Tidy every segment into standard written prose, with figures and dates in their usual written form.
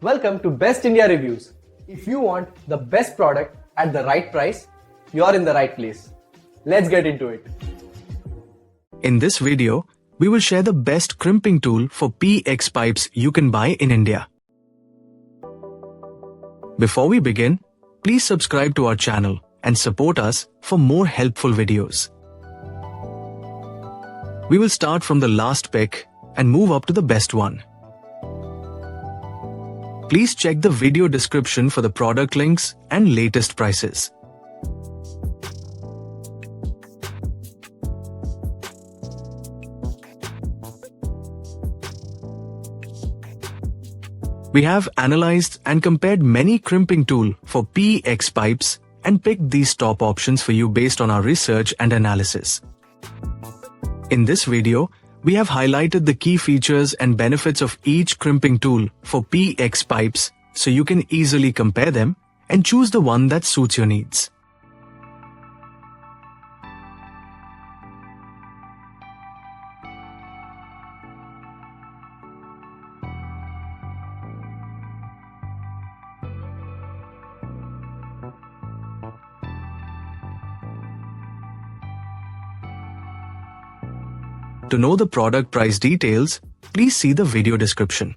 Welcome to Best India Reviews. If you want the best product at the right price, you're in the right place. Let's get into it. In this video, we will share the best crimping tool for PEX pipes you can buy in India. Before we begin, please subscribe to our channel and support us for more helpful videos. We will start from the last pick and move up to the best one. Please check the video description for the product links and latest prices. We have analyzed and compared many crimping tools for PEX pipes and picked these top options for you based on our research and analysis. In this video, we have highlighted the key features and benefits of each crimping tool for PEX pipes so you can easily compare them and choose the one that suits your needs. To know the product price details, please see the video description.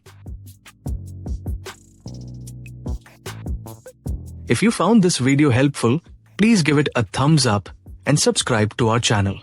If you found this video helpful, please give it a thumbs up and subscribe to our channel.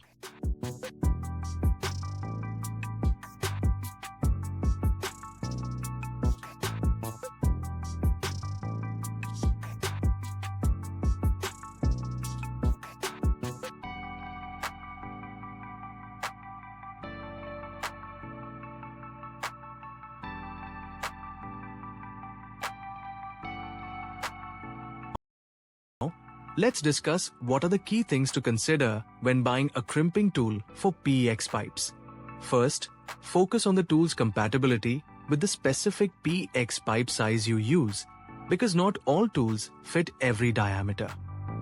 Let's discuss what are the key things to consider when buying a crimping tool for PEX pipes. First, focus on the tool's compatibility with the specific PEX pipe size you use, because not all tools fit every diameter.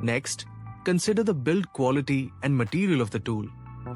Next, consider the build quality and material of the tool,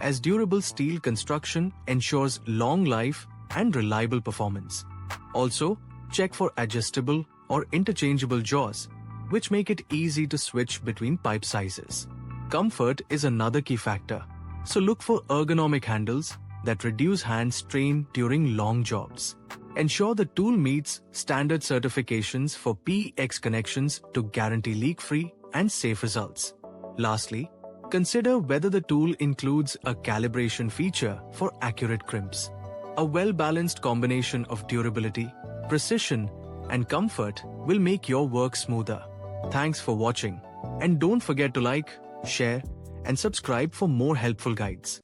as durable steel construction ensures long life and reliable performance. Also, check for adjustable or interchangeable jaws, which make it easy to switch between pipe sizes. Comfort is another key factor, so look for ergonomic handles that reduce hand strain during long jobs. Ensure the tool meets standard certifications for PEX connections to guarantee leak-free and safe results. Lastly, consider whether the tool includes a calibration feature for accurate crimps. A well-balanced combination of durability, precision, and comfort will make your work smoother. Thanks for watching, and don't forget to like, share, and subscribe for more helpful guides.